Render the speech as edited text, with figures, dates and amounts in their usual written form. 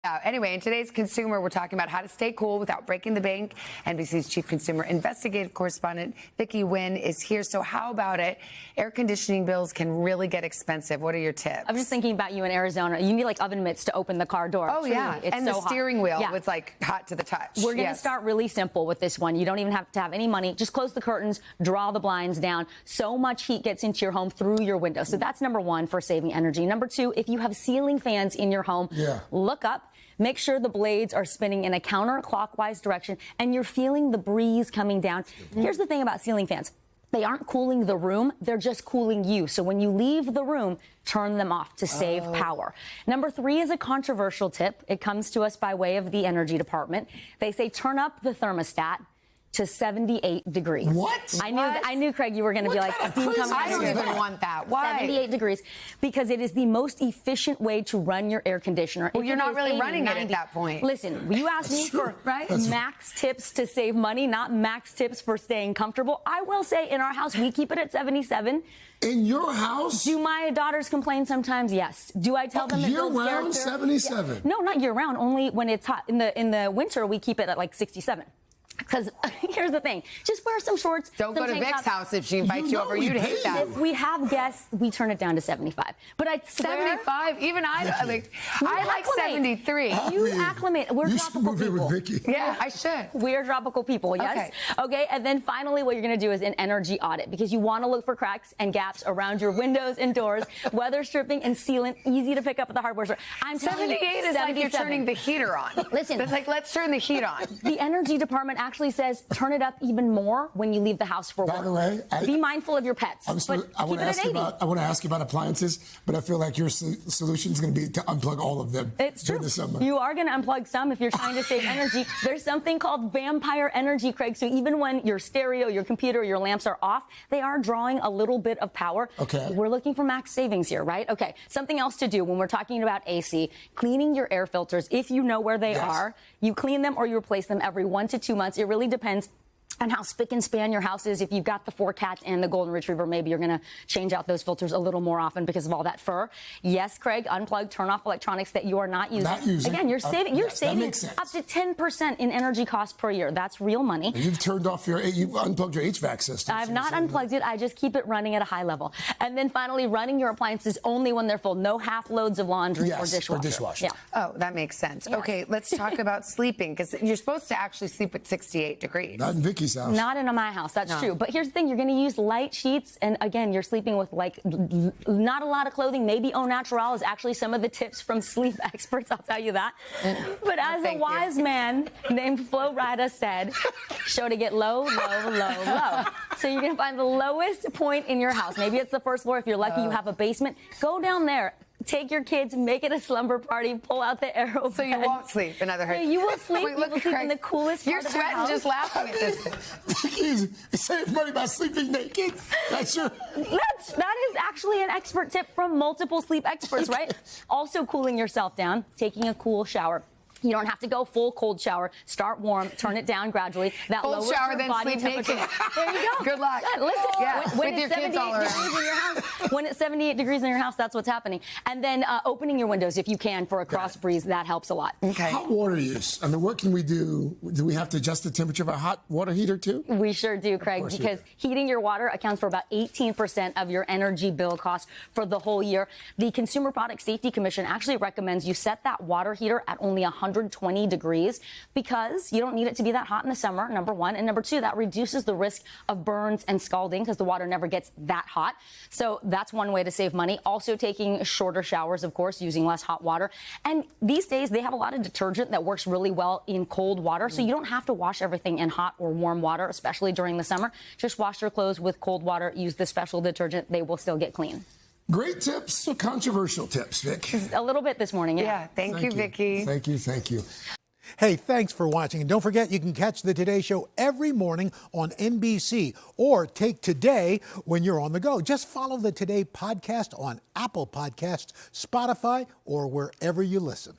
Anyway, in today's Consumer, we're talking about how to stay cool without breaking the bank. NBC's chief consumer investigative correspondent, Vicky Nguyen, is here. So how about it? Air conditioning bills can really get expensive. What are your tips? I'm just thinking about you in Arizona. You need like oven mitts to open the car door. Oh, Truly, yeah. it's and so the steering wheel yeah. was like hot to the touch. We're going to start really simple with this one. You don't even have to have any money. Just close the curtains, draw the blinds down. So much heat gets into your home through your window. So that's number one for saving energy. Number two, if you have ceiling fans in your home, look up. Make sure the blades are spinning in a counterclockwise direction and you're feeling the breeze coming down. Here's the thing about ceiling fans. They aren't cooling the room, they're just cooling you. So when you leave the room, turn them off to save power. Number three is a controversial tip. It comes to us by way of the Energy Department. They say turn up the thermostat to 78 degrees. What? I knew, Craig, you were going to be like, I don't even want that. Why? 78 degrees. Because it is the most efficient way to run your air conditioner. Well, you're not really running it at that point. Listen, you asked me for max tips to save money, not max tips for staying comfortable. I will say in our house, we keep it at 77. In your house? Do my daughters complain sometimes? Yes. Do I tell them it builds character? Year-round, 77? Yeah. No, not year-round. Only when it's hot. In the winter, we keep it at like 67. Because here's the thing, just wear some shorts. Don't go to Vic's house if she invites you over. You'd hate that. If we have guests, we turn it down to 75. But I swear, 75? Even I like 73. You acclimate. We're tropical people. With Vicky. Yeah, I should. We're tropical people, yes? Okay, and then finally what you're going to do is an energy audit because you want to look for cracks and gaps around your windows and doors, weather stripping and sealant, easy to pick up at the hardware store. I'm 78 is like you're turning the heater on. Listen. It's like, let's turn the heat on. The Energy Department actually says turn it up even more when you leave the house for work. By the way, be mindful of your pets. I want to ask you about appliances, but I feel like your solution is going to be to unplug all of them during the summer. You are going to unplug some if you're trying to save energy. There's something called vampire energy, Craig. So even when your stereo, your computer, your lamps are off, they are drawing a little bit of power. Okay. We're looking for max savings here, right? Okay. Something else to do when we're talking about AC, cleaning your air filters. If you know where they are, you clean them or you replace them every 1 to 2 months. It really depends on how spick and span your house is. If you've got the 4 cats and the golden retriever, maybe you're going to change out those filters a little more often because of all that fur. Yes, Craig, unplug, turn off electronics that you are not using. Again, you're saving up to 10% in energy costs per year. That's real money. You've unplugged your HVAC system. I've not unplugged it. I just keep it running at a high level. And then finally, running your appliances only when they're full. No half loads of laundry or dishwasher. Yeah. Oh, that makes sense. Yes. Okay, let's talk about sleeping because you're supposed to actually sleep at 68 degrees. Not in Vicky's house. Not in my house. That's true. But here's the thing. You're going to use light sheets. And again, you're sleeping with like not a lot of clothing. Maybe au naturel is actually some of the tips from sleep experts. I'll tell you that. But as a wise man named Flo Rida said, show to get low, low, low, low. So you're going to find the lowest point in your house. Maybe it's the first floor. If you're lucky, you have a basement. Go down there. Take your kids, make it a slumber party, pull out the arrow. So you won't sleep, in other words. So you will sleep. You will sleep in the coolest part of your house. You're sweating just laughing at this. Save money by sleeping naked. That is actually an expert tip from multiple sleep experts, right? Also cooling yourself down, taking a cool shower. You don't have to go full cold shower. Start warm, turn it down gradually. That cold lowers shower, your then body sleep temperature. naked. There you go. Good luck. Listen, when with it's your kids all around. degrees in your house, when it's 78 degrees in your house, that's what's happening. And then opening your windows if you can for a cross breeze, that helps a lot. Okay. Hot water use. I mean, what can we do? Do we have to adjust the temperature of our hot water heater too? We sure do, Craig, because heating your water accounts for about 18% of your energy bill cost for the whole year. The Consumer Product Safety Commission actually recommends you set that water heater at only 120 degrees because you don't need it to be that hot in the summer, number one. And number two, that reduces the risk of burns and scalding because the water never gets that hot. So that's one way to save money. Also taking shorter showers, of course, using less hot water. And these days, they have a lot of detergent that works really well in cold water. So you don't have to wash everything in hot or warm water, especially during the summer. Just wash your clothes with cold water. Use the special detergent. They will still get clean. Great tips, controversial tips, Vic. A little bit this morning, yeah. Thank you, Vicky. Thank you. Hey, thanks for watching. And don't forget, you can catch the Today Show every morning on NBC or take Today when you're on the go. Just follow the Today podcast on Apple Podcasts, Spotify, or wherever you listen.